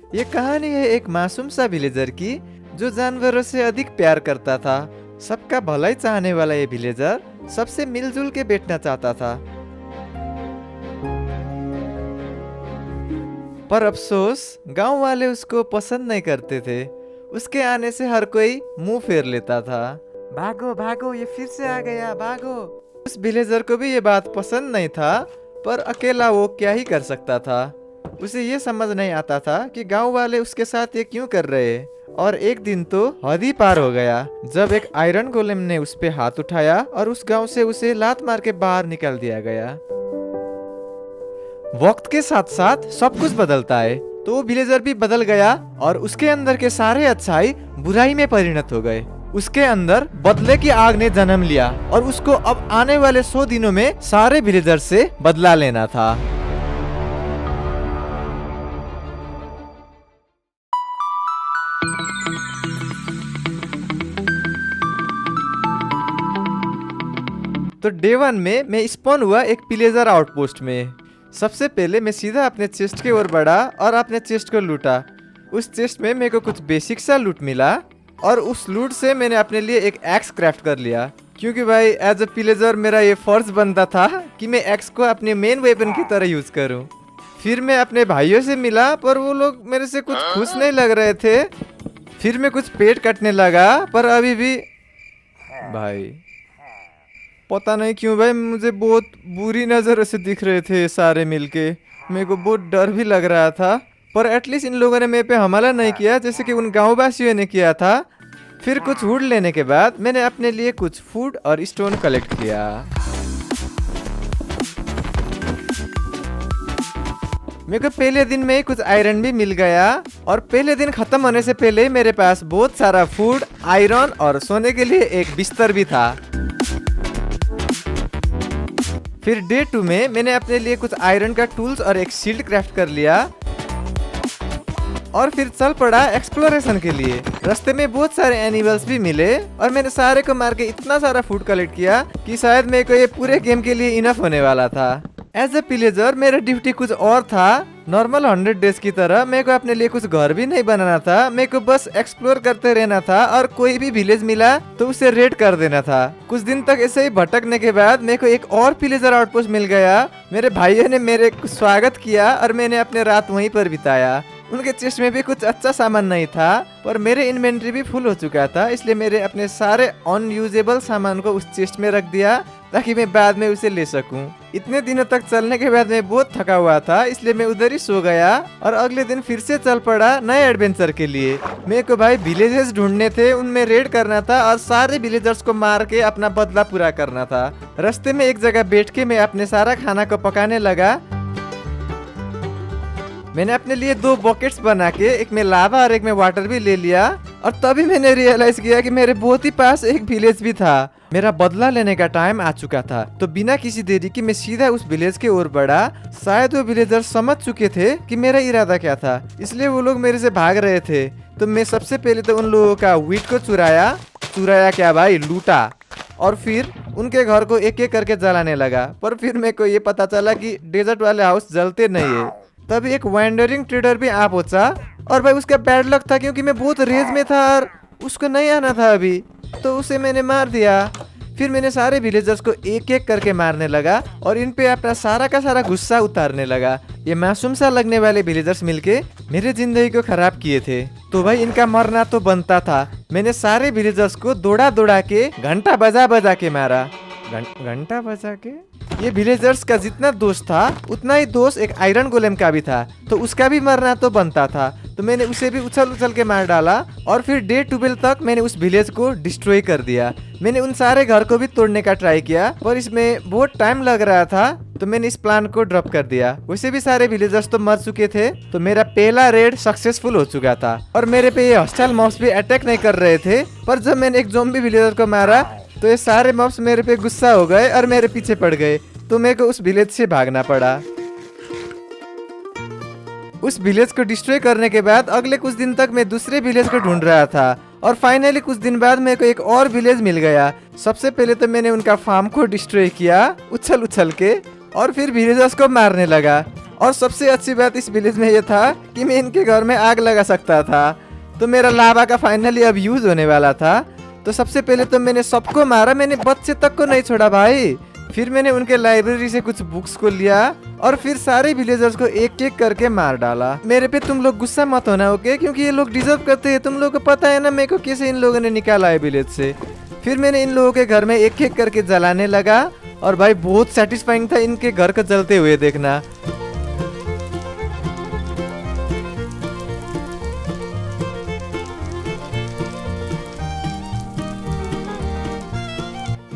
ये कहानी है एक मासूम सा विलेजर की जो जानवरों से अधिक प्यार करता था। सबका भलाई चाहने वाला ये विलेजर सबसे मिलजुल के बैठना चाहता था। पर अफसोस गांव वाले उसको पसंद नहीं करते थे। उसके आने से हर कोई मुंह फेर लेता था। भागो भागो, ये फिर से आ गया, भागो। उस विलेजर को भी ये बात पसंद नहीं था, पर अकेला वो क्या ही कर सकता था। उसे ये समझ नहीं आता था कि गांव वाले उसके साथ ये क्यों कर रहे हैं। और एक दिन तो हद ही पार हो गया जब एक आयरन गोलेम ने उस पे हाथ उठाया और उस गांव से उसे लात मार के बाहर निकाल दिया गया। वक्त के साथ साथ सब कुछ बदलता है, तो वो विलेजर भी बदल गया और उसके अंदर के सारे अच्छाई बुराई में परिणत हो गए। उसके अंदर बदले की आग ने जन्म लिया और उसको अब आने वाले 100 दिनों में सारे विलेजर से बदला लेना था। तो डे 1 में मैं स्पॉन हुआ एक विलेजर आउटपोस्ट में। सबसे पहले मैं सीधा अपने चेस्ट की ओर बढ़ा और अपने चेस्ट को लूटा। उस चेस्ट में मेरे को कुछ बेसिक सा लूट मिला और उस लूट से मैंने अपने लिए एक एक्स क्राफ्ट कर लिया, क्योंकि भाई एज अ विलेजर मेरा ये फर्ज बनता था कि मैं एक्स को अपने मेन वेपन की तरह यूज करूं। फिर मैं अपने भाइयों से मिला, पर वो लोग मेरे से कुछ खुश नहीं लग रहे थे। फिर मैं कुछ पेट काटने लगा, पर अभी भी भाई पता नहीं क्यों भाई मुझे बहुत बुरी नज़रों से दिख रहे थे सारे मिलके। मेरे को बहुत डर भी लग रहा था, पर एटलीस्ट इन लोगों ने मेरे पे हमला नहीं किया जैसे कि उन गाँव वासियों ने किया था। फिर कुछ वुड लेने के बाद मैंने अपने लिए कुछ फूड और स्टोन कलेक्ट किया। मेरे को पहले दिन में ही कुछ आयरन भी मिल गया और पहले दिन खत्म होने से पहले ही मेरे पास बहुत सारा फूड, आयरन और सोने के लिए एक बिस्तर भी था। फिर डे 2 में मैंने अपने लिए कुछ आयरन का टूल्स और एक शील्ड क्राफ्ट कर लिया और फिर चल पड़ा एक्सप्लोरेशन के लिए। रास्ते में बहुत सारे एनिमल्स भी मिले और मैंने सारे को मार के इतना सारा फूड कलेक्ट किया कि शायद मेरे को ये पूरे गेम के लिए इनफ होने वाला था। एज अ विलेजर मेरा ड्यूटी कुछ और था। नॉर्मल 100 डेज की तरह मेरे को अपने लिए कुछ घर भी नहीं बनाना था। मेरे को बस एक्सप्लोर करते रहना था और कोई भी विलेज मिला तो उसे रेड कर देना था। कुछ दिन तक ऐसे ही भटकने के बाद मेरे को एक और विलेजर आउटपोस्ट मिल गया। मेरे भाइयों ने मेरे स्वागत किया और मैंने अपने रात वहीं पर बिताया। उनके चेस्ट में भी कुछ अच्छा सामान नहीं था, पर मेरे इन्वेंटरी भी फुल हो चुका था, इसलिए मेरे अपने सारे अनयूजेबल सामान को उस चेस्ट में रख दिया ताकि मैं बाद में उसे ले सकूं। इतने दिनों तक चलने के बाद मैं बहुत थका हुआ था, इसलिए मैं उधर ही सो गया और अगले दिन फिर से चल पड़ा नए एडवेंचर के लिए। मेरे को भाई विलेजेस ढूंढने थे, उनमें रेड करना था और सारे विलेजर्स को मार के अपना बदला पूरा करना था। रास्ते में एक जगह बैठ के मैं अपने सारा खाना को पकाने लगा। मैंने अपने लिए 2 बकेट्स बना के एक में लावा और एक में वाटर भी ले लिया और तभी मैंने रियलाइज किया कि मेरे बहुत ही पास एक विलेज भी था। मेरा बदला लेने का टाइम आ चुका था, तो बिना किसी देरी के मैं सीधा उस विलेज के ओर बढ़ा। शायद वो विलेजर समझ चुके थे कि मेरा इरादा क्या था, इसलिए वो लोग मेरे से भाग रहे थे। तो मैं सबसे पहले तो उन लोगों का वीट को चुराया क्या भाई, लूटा और फिर उनके घर को एक एक करके जलाने लगा। पर फिर मेरे को ये पता चला कि डेजर्ट वाले हाउस जलते नहीं है। तभी एक वैंडरिंग ट्रेडर भी आ पहुंचा और भाई उसका बैड लक था, क्योंकि मैं बहुत रेज में था और उसको नहीं आना था अभी, तो उसे मैंने मार दिया। फिर मैंने सारे विलेजर्स को एक एक करके मारने लगा और इन पे अपना सारा का सारा गुस्सा उतारने लगा। ये मासूम सा लगने वाले विलेजर्स मिलके मेरे जिंदगी को खराब किए थे, तो भाई इनका मरना तो बनता था। मैंने सारे विलेजर्स को दौड़ा दौड़ा के घंटा बजा के मारा। घंटा बजा के? ये विलेजर्स का जितना दोस्त था उतना ही दोस्त एक आयरन गोलेम का भी था, तो उसका भी मरना तो बनता था। तो मैंने उसे भी उछल उछल के मार डाला और फिर डे 12 तक मैंने उस विलेज को डिस्ट्रॉय कर दिया। मैंने उन सारे घर को भी तोड़ने का ट्राई किया, पर इसमें बहुत टाइम लग रहा था, तो मैंने इस प्लान को ड्रॉप कर दिया। वैसे भी सारे विलेजर्स तो मर चुके थे, तो मेरा पहला रेड सक्सेसफुल हो चुका था और मेरे पे ये हॉस्टाइल मॉब्स भी अटैक नहीं कर रहे थे। पर जब मैंने एक ज़ॉम्बी विलेजर को मारा तो ये सारे मॉब्स मेरे पे गुस्सा हो गए और मेरे पीछे पड़ गए, तो मेरे को उस विलेज से भागना पड़ा। उस विलेज को डिस्ट्रॉय करने के बाद अगले कुछ दिन तक मैं दूसरे विलेज को ढूंढ रहा था और फाइनली कुछ दिन बाद मेरे को एक और विलेज मिल गया। सबसे पहले तो मैंने उनका फार्म को डिस्ट्रॉय किया उछल उछल के और फिर विलेजर्स को मारने लगा और सबसे अच्छी बात इस विलेज में ये था कि मैं इनके घर में आग लगा सकता था। तो मेरा लावा का फाइनली अब यूज होने वाला था। तो सबसे पहले तो मैंने सबको मारा, मैंने बच्चे तक को नहीं छोड़ा भाई। फिर मैंने उनके लाइब्रेरी से कुछ बुक्स को लिया और फिर सारे विलेजर्स को एक एक करके मार डाला। मेरे पे तुम लोग गुस्सा मत होना, ओके? क्योंकि ये लोग डिजर्व करते हैं। तुम लोग को पता है ना मेरे को कैसे इन लोगों ने निकाला है विलेज से। फिर मैंने इन लोगों के घर में एक एक करके जलाने लगा और भाई बहुत सेटिस्फाइंग था इनके घर को जलते हुए देखना।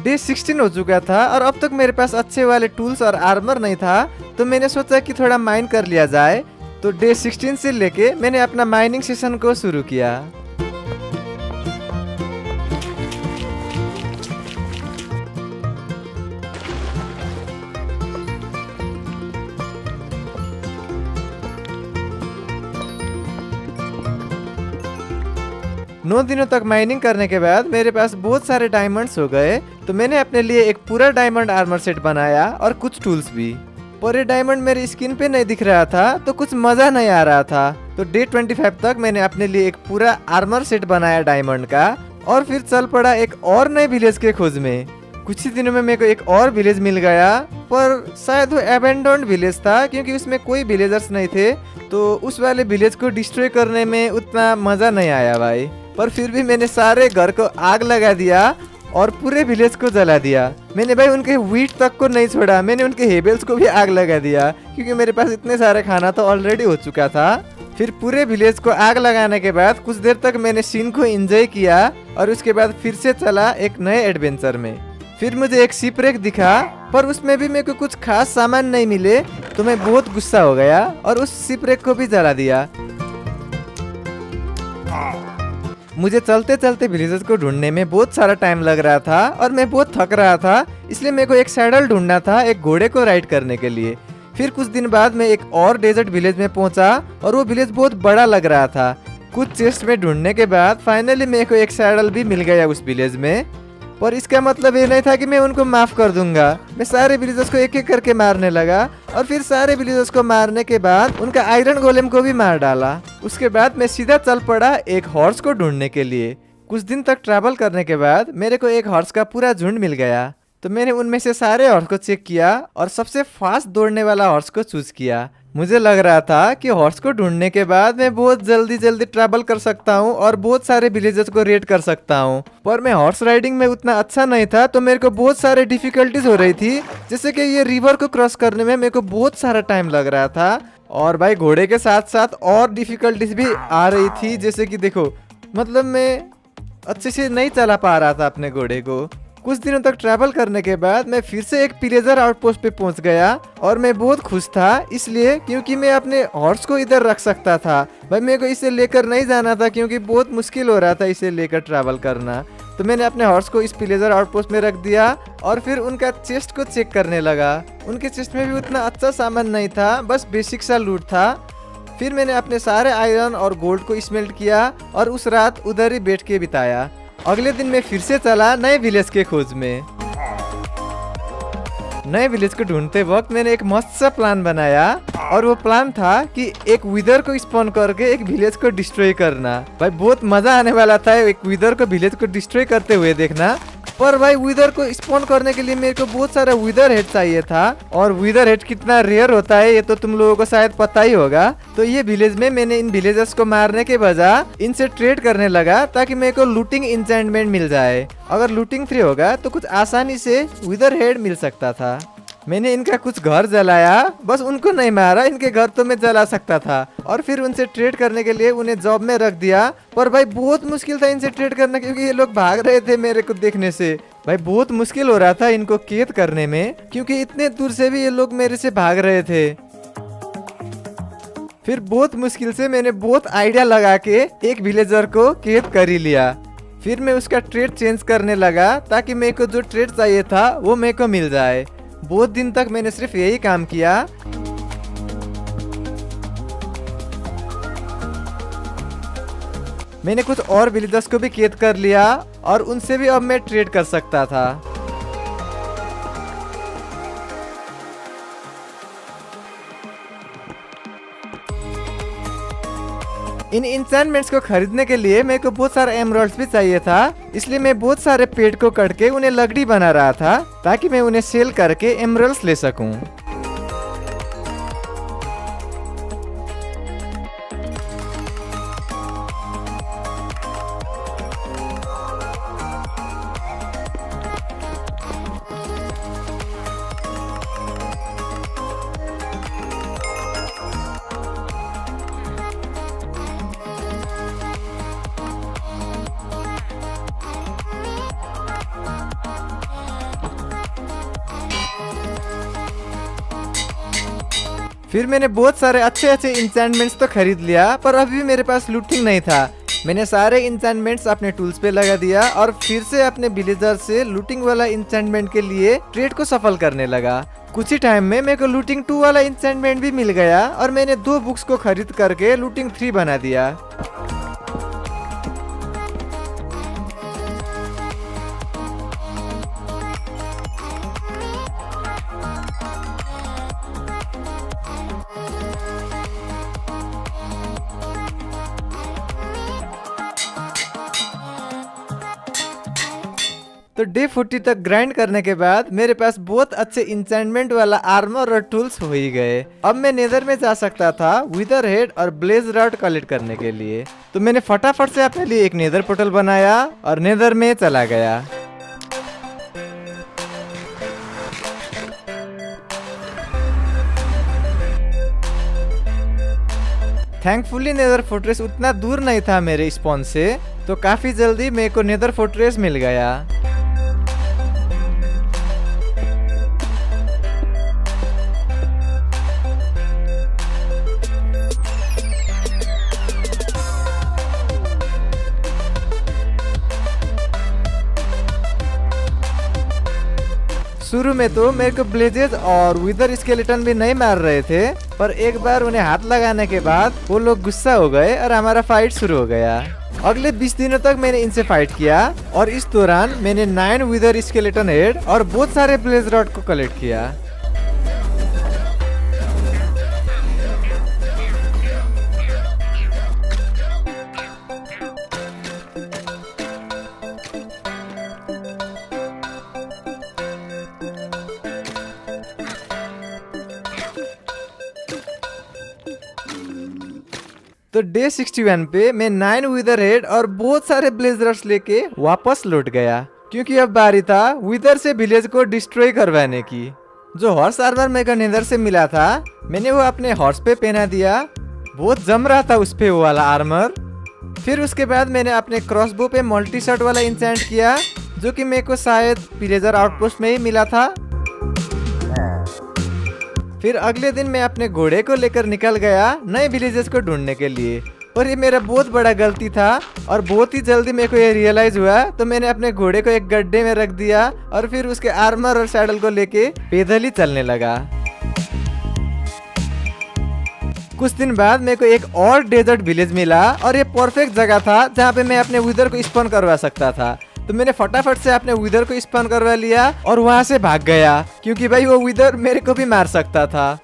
डे 16 हो चुका था और अब तक मेरे पास अच्छे वाले टूल्स और आर्मर नहीं था। तो मैंने सोचा कि थोड़ा माइन कर लिया जाए। तो डे 16 से लेके मैंने अपना माइनिंग सेशन को शुरू किया। नौ दिनों तक माइनिंग करने के बाद मेरे पास बहुत सारे डायमंड्स हो गए। तो मैंने अपने लिए एक पूरा डायमंड आर्मर सेट बनाया और कुछ टूल्स भी। पर ये डायमंड मेरी स्किन पे नहीं दिख रहा था तो कुछ मजा नहीं आ रहा था। तो डे 25 तक मैंने अपने लिए एक पूरा आर्मर सेट बनाया डायमंड का और फिर चल पड़ा एक और नए विलेज के खोज में। कुछ ही दिनों में मेरे को एक और विलेज मिल गया, पर शायद वो एबेंडन्ड विलेज था क्योंकि उसमें कोई विलेजर्स नहीं थे। तो उस वाले विलेज को डिस्ट्रॉय करने में उतना मजा नहीं आया भाई। पर फिर भी मैंने सारे घर को आग लगा दिया और पूरे विलेज को जला दिया। मैंने भाई उनके व्हीट तक को नहीं छोड़ा, मैंने उनके हेबल्स को भी आग लगा दिया क्योंकि मेरे पास इतने सारे खाना तो ऑलरेडी हो चुका था। फिर पूरे विलेज को आग लगाने के बाद कुछ देर तक मैंने सीन को एंजॉय किया और उसके बाद फिर से चला एक नए एडवेंचर में। फिर मुझे एक शिपरेक दिखा पर उसमें भी मेरे को कुछ खास सामान नहीं मिले। तो मैं बहुत गुस्सा हो गया और उस शिपरेक को भी जला दिया। मुझे चलते चलते विलेजर्स को ढूंढने में बहुत सारा टाइम लग रहा था और मैं बहुत थक रहा था, इसलिए मेरे को एक सैडल ढूंढना था एक घोड़े को राइड करने के लिए। फिर कुछ दिन बाद मैं एक और डेजर्ट विलेज में पहुंचा और वो विलेज बहुत बड़ा लग रहा था। कुछ चेस्ट में ढूंढने के बाद फाइनली मेरे को एक सैडल भी मिल गया उस विलेज में। पर इसका मतलब ये नहीं था कि मैं उनको माफ कर दूंगा। मैं सारे विलेजर्स को एक एक करके मारने लगा और फिर सारे विलेजर्स को मारने के बाद उनका आयरन गोलेम को भी मार डाला। उसके बाद मैं सीधा चल पड़ा एक हॉर्स को ढूंढने के लिए। कुछ दिन तक ट्रैवल करने के बाद मेरे को एक हॉर्स का पूरा झुंड मिल गया। तो मैंने उनमें से सारे हॉर्स को चेक किया और सबसे फास्ट दौड़ने वाला हॉर्स को चूज किया। मुझे लग रहा था कि हॉर्स को ढूंढने के बाद मैं बहुत जल्दी जल्दी ट्रैवल कर सकता हूँ और बहुत सारे विलेजेस को रेड कर सकता हूँ। पर मैं हॉर्स राइडिंग में उतना अच्छा नहीं था तो मेरे को बहुत सारे डिफिकल्टीज हो रही थी, जैसे कि ये रिवर को क्रॉस करने में मेरे को बहुत सारा टाइम लग रहा था। और भाई घोड़े के साथ साथ और डिफिकल्टीज भी आ रही थी, जैसे कि देखो मतलब मैं अच्छे से नहीं चला पा रहा था अपने घोड़े को। कुछ दिनों तक ट्रैवल करने के बाद मैं फिर से एक पिलेजर आउटपोस्ट पे पहुंच गया और मैं बहुत खुश था इसलिए क्योंकि मैं अपने हॉर्स को इधर रख सकता था। भाई मेरे को इसे लेकर नहीं जाना था क्योंकि बहुत मुश्किल हो रहा था इसे लेकर ट्रैवल करना। तो मैंने अपने हॉर्स को इस पिलेजर आउटपोस्ट में रख दिया और फिर उनका चेस्ट को चेक करने लगा। उनके चेस्ट में भी उतना अच्छा सामान नहीं था, बस बेसिक सा लूट था। फिर मैंने अपने सारे आयरन और गोल्ड को स्मेल्ट किया और उस रात उधर ही बैठ के बिताया। अगले दिन मैं फिर से चला नए विलेज के खोज में। नए विलेज को ढूंढते वक्त मैंने एक मस्त सा प्लान बनाया और वो प्लान था कि एक विदर को स्पॉन करके एक विलेज को डिस्ट्रॉय करना। भाई बहुत मजा आने वाला था एक विदर को विलेज को डिस्ट्रॉय करते हुए देखना। पर भाई विदर को स्पॉन करने के लिए मेरे को बहुत सारा विदर हेड चाहिए था और विदर हेड कितना रेयर होता है ये तो तुम लोगों को शायद पता ही होगा। तो ये विलेज में मैंने इन विलेजर्स को मारने के बजाय इनसे ट्रेड करने लगा ताकि मेरे को लूटिंग इंचेंटमेंट मिल जाए। अगर लूटिंग फ्री होगा तो कुछ आसानी से विदर हेड मिल सकता था। मैंने इनका कुछ घर जलाया, बस उनको नहीं मारा, इनके घर तो मैं जला सकता था। और फिर उनसे ट्रेड करने के लिए उन्हें जॉब में रख दिया। पर भाई बहुत मुश्किल था इनसे ट्रेड करना क्योंकि ये लोग भाग रहे थे मेरे को देखने से। भाई बहुत मुश्किल हो रहा था इनको कैद करने में क्योंकि इतने दूर से भी ये लोग मेरे से भाग रहे थे। फिर बहुत मुश्किल से मैंने बहुत आइडिया लगा के एक विलेजर को कैद कर ही लिया। फिर मैं उसका ट्रेड चेंज करने लगा ताकि मेरे को जो ट्रेड चाहिए था वो मेरे को मिल जाए। बहुत दिन तक मैंने सिर्फ यही काम किया। मैंने कुछ और विलेजर्स को भी कैद कर लिया और उनसे भी अब मैं ट्रेड कर सकता था। इन इंचेंटमेंट्स को खरीदने के लिए मेरे को बहुत सारा एमराल्ड्स भी चाहिए था, इसलिए मैं बहुत सारे पेड़ को कट के उन्हें लकड़ी बना रहा था ताकि मैं उन्हें सेल करके एमराल्ड्स ले सकूं। फिर मैंने बहुत सारे अच्छे अच्छे इंचेंटमेंट्स तो खरीद लिया, पर अभी भी मेरे पास लूटिंग नहीं था। मैंने सारे इंचेंटमेंट्स अपने टूल्स पे लगा दिया और फिर से अपने विलेजर से लूटिंग वाला इंचेंटमेंट के लिए ट्रेड को सफल करने लगा। कुछ ही टाइम में मेरे को लूटिंग 2 वाला इंचेंटमेंट भी मिल गया और मैंने 2 बुक्स को खरीद करके लूटिंग 3 बना दिया। तो डे 40 तक ग्राइंड करने के बाद मेरे पास बहुत अच्छे इंचेंटमेंट वाला आर्मर और टूल्स हो ही गए। अब मैं नेदर में जा सकता था विदर हेड और ब्लेज रॉड कलेक्ट करने के लिए। तो मैंने फटाफट से अपने लिए एक नेदर पोर्टल बनाया और नेदर में चला गया। थैंकफुली नेदर फोर्ट्रेस उतना दूर नहीं था मेरे स्पॉन से, तो काफी जल्दी मेरे को नेदर फोर्ट्रेस मिल गया। शुरू में तो मेरे को ब्लेजेस और विदर स्केलेटन भी नहीं मार रहे थे, पर एक बार उन्हें हाथ लगाने के बाद वो लोग गुस्सा हो गए और हमारा फाइट शुरू हो गया। अगले 20 दिनों तक मैंने इनसे फाइट किया और इस दौरान मैंने 9 विदर स्केलेटन हेड और बहुत सारे ब्लेज रॉड को कलेक्ट किया। तो डे 61 पे मैं 9 विदर हेड और बहुत सारे ब्लेजर्स लेके वापस लौट गया, क्योंकि अब बारी था विदर से विलेज को डिस्ट्रॉय करवाने की। जो हॉर्स आर्मर मेरे को नेदर से मिला था, मैंने वो अपने हॉर्स पे पहना दिया। बहुत जम रहा था उस पे वो वाला आर्मर। फिर उसके बाद मैंने अपने क्रॉसबो पे मल्टी शॉट वाला इंचेंट किया, जो कि मेरे को शायद विलेजर आउटपोस्ट में ही मिला था। फिर अगले दिन मैं अपने घोड़े को लेकर निकल गया नए विलेजेस को ढूंढने के लिए, और ये मेरा बहुत बड़ा गलती था और बहुत ही जल्दी मेरे को ये रियलाइज हुआ। तो मैंने अपने घोड़े को एक गड्ढे में रख दिया और फिर उसके आर्मर और सैडल को लेके पैदल ही चलने लगा। कुछ दिन बाद मेरे को एक और डेजर्ट विलेज मिला और ये परफेक्ट जगह था जहाँ पे मैं अपने विदर को स्पॉन करवा सकता था। तो मैंने फटाफट से अपने विदर को स्पॉन करवा लिया और वहां से भाग गया, क्योंकि भाई वो विदर मेरे को भी मार सकता था।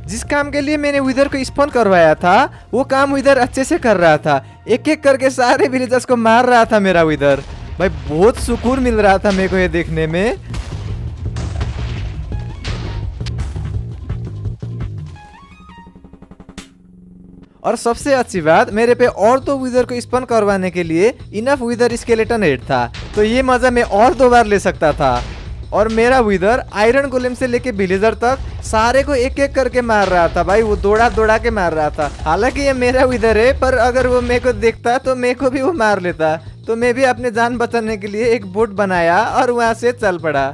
जिस काम के लिए मैंने विदर को स्पॉन करवाया था, वो काम विदर अच्छे से कर रहा था। एक एक करके सारे विलेजर्स को मार रहा था मेरा विदर। भाई बहुत सुकून मिल रहा था मेरे को ये देखने में। और सबसे अच्छी बात, मेरे पे और 2 विदर को स्पॉन करवाने के लिए इनफ विदर स्केलेटन हेड था, तो ये मजा मैं और 2 बार ले सकता था। और मेरा विदर आयरन गोलेम से लेके विलेजर तक सारे को एक एक करके मार रहा था। भाई वो दौड़ा दौड़ा के मार रहा था। हालांकि ये मेरा विदर है, पर अगर वो मेरे को देखता तो मेरे को भी वो मार लेता। तो मैं भी अपने जान बचाने के लिए एक बोट बनाया और वहां से चल पड़ा।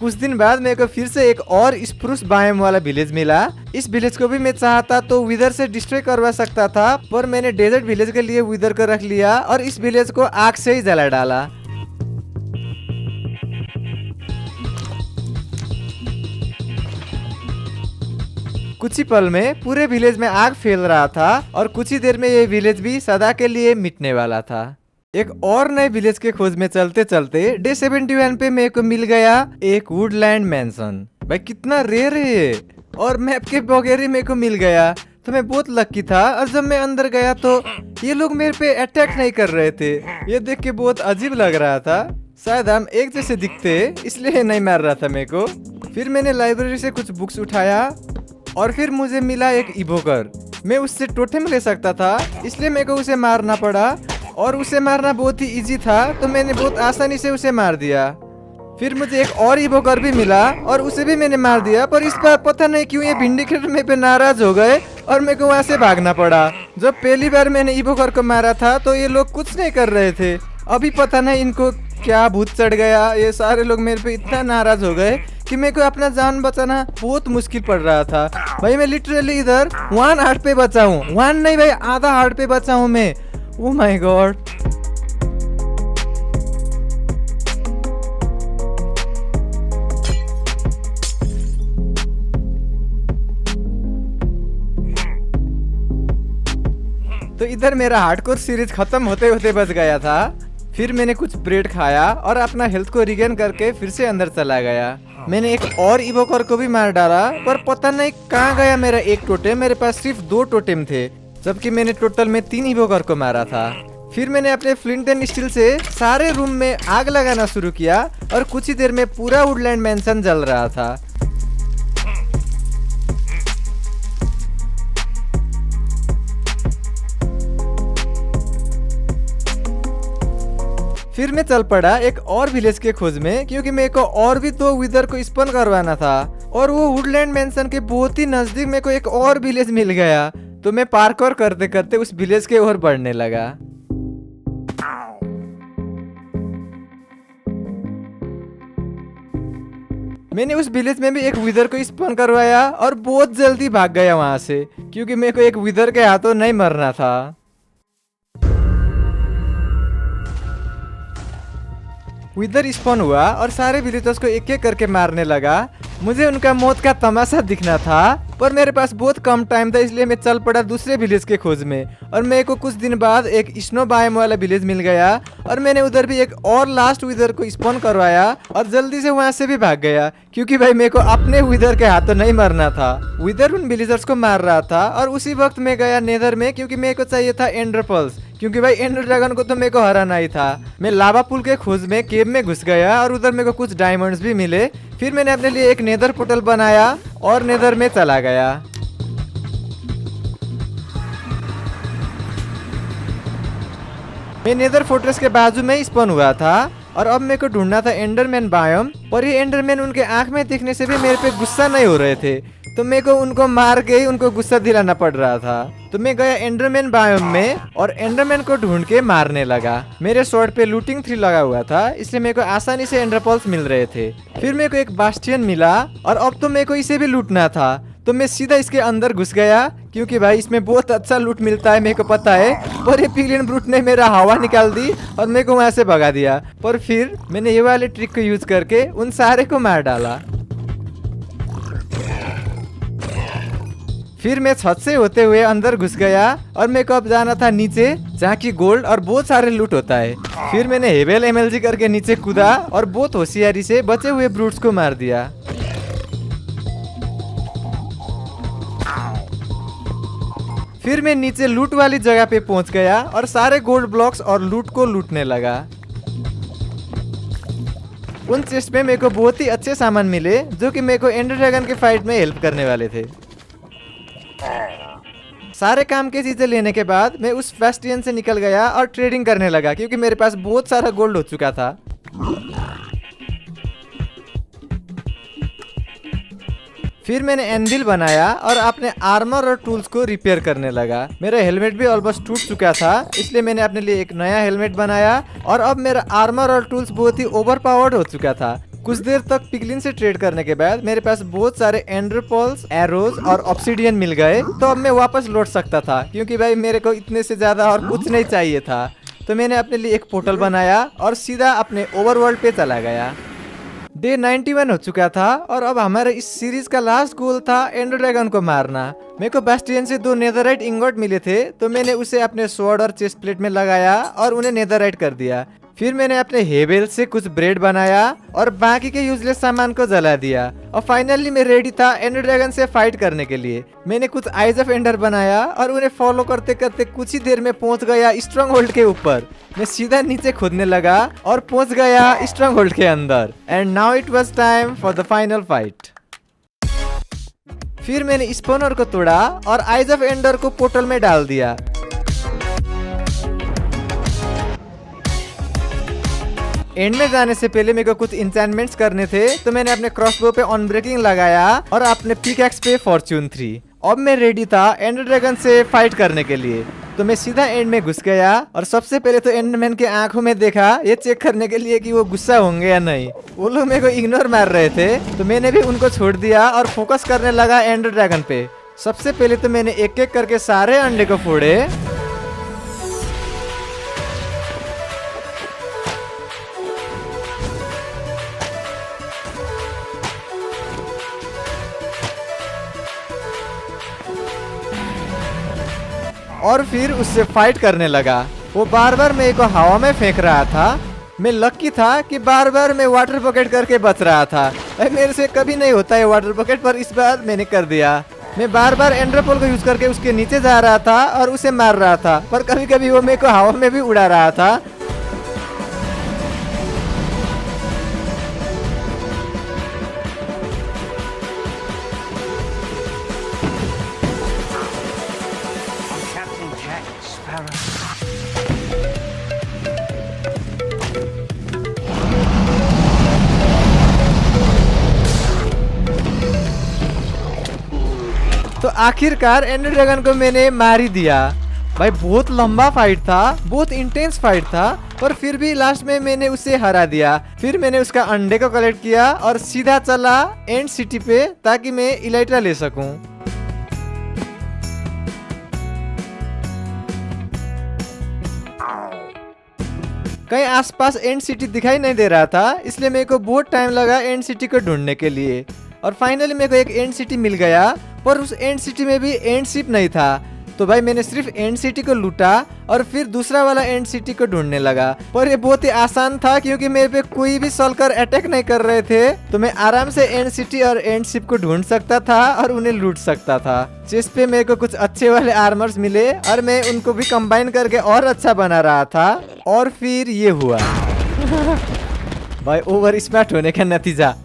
कुछ दिन बाद मेरे को फिर से एक और स्प्रूस बायोम वाला विलेज मिला। इस विलेज को भी मैं चाहता तो विदर से डिस्ट्रॉय करवा सकता था, पर मैंने डेजर्ट विलेज के लिए विदर को रख लिया और इस विलेज को आग से ही जला डाला। कुछ ही पल में पूरे विलेज में आग फैल रहा था और कुछ ही देर में ये विलेज भी सदा के लिए मिटने वाला था। एक और नए विलेज के खोज में चलते चलते डे 71 पे मेरे को मिल गया एक वुडलैंड मैंशन। भाई कितना रेयर है ये, और मैप के बगैर मेरे को मिल गया तो मैं बहुत लकी था। और जब मैं अंदर गया तो ये लोग मेरे पे अटैक नहीं कर रहे थे। ये देख के बहुत अजीब लग रहा था, शायद हम एक जैसे दिखते इसलिए नहीं मार रहा था मेरे को। फिर मैंने लाइब्रेरी से कुछ बुक्स उठाया और फिर मुझे मिला एक इवोकर। मैं उससे टोटेम ले सकता था इसलिए मेरे को उसे मारना पड़ा, और उसे मारना बहुत ही इजी था तो मैंने बहुत आसानी से उसे मार दिया। फिर मुझे एक और इवोकर भी मिला और उसे भी मैंने मार दिया, पर इस बार पता नहीं क्यों ये विंडिकेटर मेरे पे नाराज हो गए और मेरे को वहाँ से भागना पड़ा। जब पहली बार मैंने इवोकर को मारा था तो ये लोग कुछ नहीं कर रहे थे। अभी पता नहीं इनको क्या भूत चढ़ गया, ये सारे लोग मेरे पे इतना नाराज हो गए कि मेरे को अपना जान बचाना बहुत मुश्किल पड़ रहा था। भाई मैं लिटरली इधर 1 हार्ट पे बचा हूँ, 1 नहीं भाई आधा हार्ट पे बचा हूँ मैं। Oh my God. तो इधर मेरा हार्डकोर सीरीज खत्म होते होते बच गया था। फिर मैंने कुछ ब्रेड खाया और अपना हेल्थ को रिगेन करके फिर से अंदर चला गया। मैंने एक और इवोकर को भी मार डाला, पर पता नहीं कहाँ गया मेरा एक टोटेम। मेरे पास सिर्फ 2 टोटेम थे, जबकि मैंने टोटल में 3 इवोकर को मारा था। फिर मैंने अपने फ्लिंट एंड स्टील से सारे रूम में आग लगाना शुरू किया और कुछ ही देर में पूरा वुडलैंड मैंशन जल रहा था। फिर मैं चल पड़ा एक और विलेज के खोज में, क्योंकि मेरे को और भी 2 विदर को स्पॉन करवाना था। और वो वुडलैंड मैंशन के बहुत ही नजदीक मेरे को एक और विलेज मिल गया, तो मैं पार्कोर करते करते उस विलेज के ओर बढ़ने लगा। मैंने उस विलेज में भी एक विदर को स्पॉन करवाया और बहुत जल्दी भाग गया वहां से, क्योंकि मेरे को एक विदर के हाथों नहीं मरना था। विदर स्पॉन हुआ और सारे विलेजर्स को एक एक करके मारने लगा। मुझे उनका मौत का तमाशा दिखना था, पर मेरे पास बहुत कम टाइम था, इसलिए मैं चल पड़ा दूसरे विलेज के खोज में। और मेरे को कुछ दिन बाद एक स्नो बायोम वाला विलेज मिल गया और मैंने उधर भी एक और लास्ट विदर को स्पॉन करवाया और जल्दी से वहां से भी भाग गया, क्योंकि भाई मेरे को अपने विदर के हाथों नहीं मरना था। विदर उन विलेजर्स को मार रहा था और उसी वक्त मैं गया नेदर में, क्योंकि मेरे को चाहिए था एंडर पल्स, क्योंकि भाई एंडर ड्रैगन को तो मेरे को हराना ही था। मैं लावा पुल के खोज में केव में घुस गया और उधर मेरे को कुछ डायमंड्स भी मिले। फिर मैंने अपने लिए एक नेदर पोर्टल बनाया और नेदर में चला गया। मैं नेदर फोर्ट्रेस के बाजू में स्पॉन हुआ था और अब मेरे को ढूंढना था एंडरमैन बायोम, पर ये एंडरमैन उनके आंख में दिखने से भी मेरे पे गुस्सा नहीं हो रहे थे, तो मेरे को उनको मार के ही उनको गुस्सा दिलाना पड़ रहा था। तो मैं गया एंडरमैन बायोम में और एंडरमैन को ढूंढ के मारने लगा। मेरे स्वॉर्ड पे लूटिंग 3 लगा हुआ था, इसलिए मेरे को आसानी से एंडरपल्स मिल रहे थे। फिर मेरे को एक बास्टियन मिला और अब तो मेरे को इसे भी लूटना था, तो मैं सीधा इसके अंदर घुस गया, क्योंकि भाई इसमें बहुत अच्छा लूट मिलता है, मेरे को पता है। पर ये पिगलिन ब्रूट ने मेरा हवा निकाल दी और मेरे को वहां से भगा दिया। पर फिर मैंने ये वाले ट्रिक को यूज करके उन सारे को मार डाला। फिर मैं छत से होते हुए अंदर घुस गया और मेरे को अब जाना था नीचे, जहाँ की गोल्ड और बहुत सारे लूट होता है। फिर मैंने हेवेल एमएलजी करके नीचे कूदा और बहुत होशियारी से बचे हुए ब्रूट्स को मार दिया। फिर मैं नीचे लूट वाली जगह पे पहुंच गया और सारे गोल्ड ब्लॉक्स और लूट को लूटने लगा। उन चेस्ट में मेरे को बहुत ही अच्छे सामान मिले, जो कि मेरे को एंडर ड्रैगन के फाइट में हेल्प करने वाले थे। सारे काम की चीजें लेने के बाद मैं उस बेस्टियन से निकल गया और ट्रेडिंग करने लगा, क्योंकि मेरे पास बहुत सारा गोल्ड हो चुका था। फिर मैंने एंविल बनाया और अपने आर्मर और टूल्स को रिपेयर करने लगा। मेरा हेलमेट भी ऑलमोस्ट टूट चुका था, इसलिए मैंने अपने लिए एक नया हेलमेट बनाया और अब मेरा आर्मर और टूल्स बहुत ही ओवरपावर्ड हो चुका था। कुछ देर तक पिगलिन से ट्रेड करने के बाद मेरे पास बहुत सारे एंडर पर्ल्स, एरोज और ऑब्सिडियन मिल गए, तो अब मैं वापस लौट सकता था, क्योंकि भाई मेरे को इतने से ज्यादा और कुछ नहीं चाहिए था। तो मैंने अपने लिए एक पोर्टल बनाया और सीधा अपने ओवरवर्ल्ड पे चला गया। डे 91 हो चुका था और अब हमारे इस सीरीज का लास्ट गोल था एंडर ड्रैगन को मारना। मेरे को बास्टियन से 2 नेदरराइट इंगोट मिले थे, तो मैंने उसे अपने स्वॉर्ड और चेस्ट प्लेट में लगाया और उन्हें नेदरराइट कर दिया। फिर मैंने अपने हेबेल से कुछ ब्रेड बनाया और बाकी के यूजलेस सामान को जला दिया और फाइनली मैं रेडी था एंडर ड्रैगन से फाइट करने के लिए। मैंने कुछ आइज ऑफ एंडर बनाया और उन्हें फॉलो करते करते कुछ ही देर में पहुंच गया स्ट्रॉन्ग होल्ड के ऊपर। मैं सीधा नीचे खोदने लगा और पहुंच गया स्ट्रॉन्ग होल्ड के अंदर। And now it was time for the final fight. फिर मैंने स्पॉनर को तोड़ा और आइज ऑफ एंडर को पोर्टल में डाल दिया। एंड में जाने से पहले मेरे को कुछ इंचेंटमेंट्स करने थे, तो मैंने अपने क्रॉसबो पे अनब्रेकिंग लगाया और अपने पिकैक्स पे फॉर्च्यून 3। अब मैं रेडी था एंडर ड्रैगन से फाइट करने के लिए, तो मैं सीधा एंड में घुस गया और सबसे पहले तो एंडरमैन के आंखों में देखा ये चेक करने के लिए कि वो गुस्सा होंगे या नहीं। वो लोग मेरे को इग्नोर मार रहे थे, तो मैंने भी उनको छोड़ दिया और फोकस करने लगा एंडर ड्रैगन पे। सबसे पहले तो मैंने एक एक करके सारे अंडे को फोड़े और फिर उससे फाइट करने लगा। वो बार बार मेरे को हवा में फेंक रहा था। मैं लकी था कि बार बार मैं वाटर बकेट करके बच रहा था। मेरे से कभी नहीं होता है वाटर बकेट, पर इस बार मैंने कर दिया। मैं बार बार एंड्रोपोल को यूज करके उसके नीचे जा रहा था और उसे मार रहा था, पर कभी कभी वो मेरे को हवा में भी उड़ा रहा था। तो आखिरकार एंडर ड्रैगन को मैंने मार ही दिया। भाई बहुत लंबा फाइट था, बहुत इंटेंस फाइट था, पर फिर भी लास्ट में मैंने उसे हरा दिया। फिर मैंने उसका अंडे को कलेक्ट किया और सीधा चला एंड सिटी पे, ताकि मैं इलाइट्रा ले सकूं। कहीं आसपास एंड सिटी दिखाई नहीं दे रहा था, इसलिए मेरे को बहुत टाइम लगा एंड सिटी को ढूंढने के लिए। और फाइनली मेरे को एक एंड सिटी मिल गया, पर उस एंड सिटी में भी एंड शिप नहीं था। तो भाई मैंने सिर्फ एंड सिटी को लूटा और फिर दूसरा वाला एंड सिटी को ढूंढने लगा। पर ये बहुत ही आसान था, क्योंकि मेरे पे कोई भी सॉल्कर अटैक नहीं कर रहे थे, तो मैं आराम से एंड सिटी और एंड शिप को ढूंढ सकता था और उन्हें लूट सकता था। चेस्ट पे मेरे को कुछ अच्छे वाले आर्मर्स मिले और मैं उनको भी कंबाइन करके और अच्छा बना रहा था। और फिर ये हुआ भाई ओवर स्मार्ट होने का नतीजा।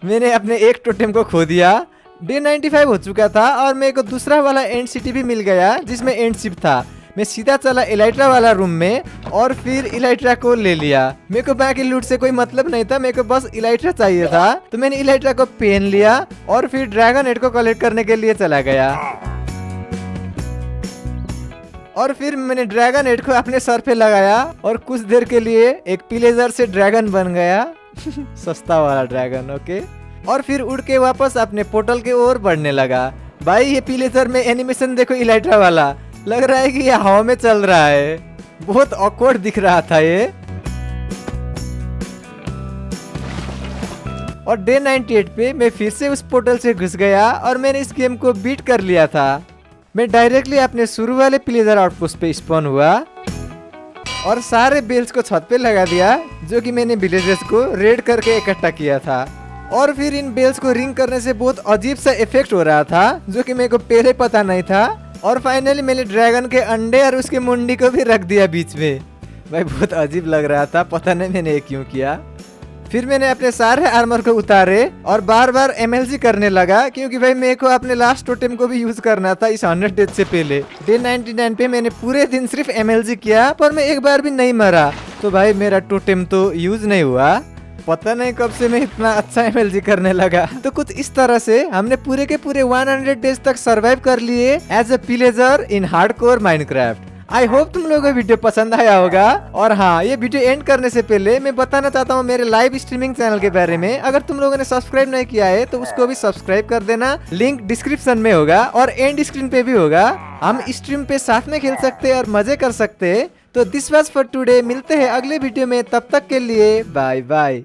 मैंने अपने एक टोटेम को खो दिया। डे 95 हो चुका था और मेरे को दूसरा वाला एंड सिटी भी मिल गया, जिसमें एंड शिप था। मैं सीधा चला इलाइट्रा वाला रूम में और फिर इलाइट्रा को ले लिया। मेरे को बाकी लूट से कोई मतलब नहीं था, मेरे को बस इलाइट्रा चाहिए था। तो मैंने इलाइट्रा को पहन लिया और फिर ड्रैगन हेड को कलेक्ट करने के लिए चला गया। और फिर मैंने ड्रैगन हेड को अपने सर पे लगाया और कुछ देर के लिए एक पिलेजर से ड्रैगन बन गया। सस्ता वाला ड्रैगन, ओके। और फिर उड़ के वापस अपने पोर्टल के ओर बढ़ने लगा। भाई ये पिलेजर में एनिमेशन देखो इलाइट्रा वाला, लग रहा है कि ये हवा में चल रहा है। बहुत ऑकवर्ड दिख रहा था ये। और डे 98 पे मैं फिर से उस पोर्टल से घुस गया और मैंने इस गेम को बीट कर लिया था। मैं डायरेक्टली अपने शुरू वाले पिलेजर आउटपोस्ट पे स्पॉन हुआ और सारे बेल्स को छत पे लगा दिया, जो कि मैंने विलेजेस को रेड करके इकट्ठा किया था। और फिर इन बेल्स को रिंग करने से बहुत अजीब सा इफेक्ट हो रहा था, जो कि मेरे को पहले पता नहीं था। और फाइनली मैंने ड्रैगन के अंडे और उसके मुंडी को भी रख दिया बीच में। भाई बहुत अजीब लग रहा था, पता नहीं मैंने ये क्यों किया। फिर मैंने अपने सारे आर्मर को उतारे और बार बार MLG करने लगा, क्योंकि भाई मेरे को अपने लास्ट टोटेम को भी यूज करना था इस 100 डेज से पहले। डे 99 पे मैंने पूरे दिन सिर्फ MLG किया, पर मैं एक बार भी नहीं मरा। तो भाई मेरा टोटेम तो यूज नहीं हुआ। पता नहीं कब से मैं इतना अच्छा MLG करने लगा। तो कुछ इस तरह से हमने पूरे के पूरे 100 डेज तक सरवाइव कर लिए as a pillager in hardcore Minecraft. I hope तुम लोगों को वीडियो पसंद आया होगा। और हाँ, ये वीडियो एंड करने से पहले मैं बताना चाहता हूँ मेरे लाइव स्ट्रीमिंग चैनल के बारे में। अगर तुम लोगों ने सब्सक्राइब नहीं किया है तो उसको भी सब्सक्राइब कर देना, लिंक डिस्क्रिप्शन में होगा और एंड स्क्रीन पे भी होगा। हम स्ट्रीम पे साथ में खेल सकते हैं और मजे कर सकते हैं। तो दिस वाज फॉर टुडे। मिलते हैं अगले वीडियो में, तब तक के लिए बाय बाय।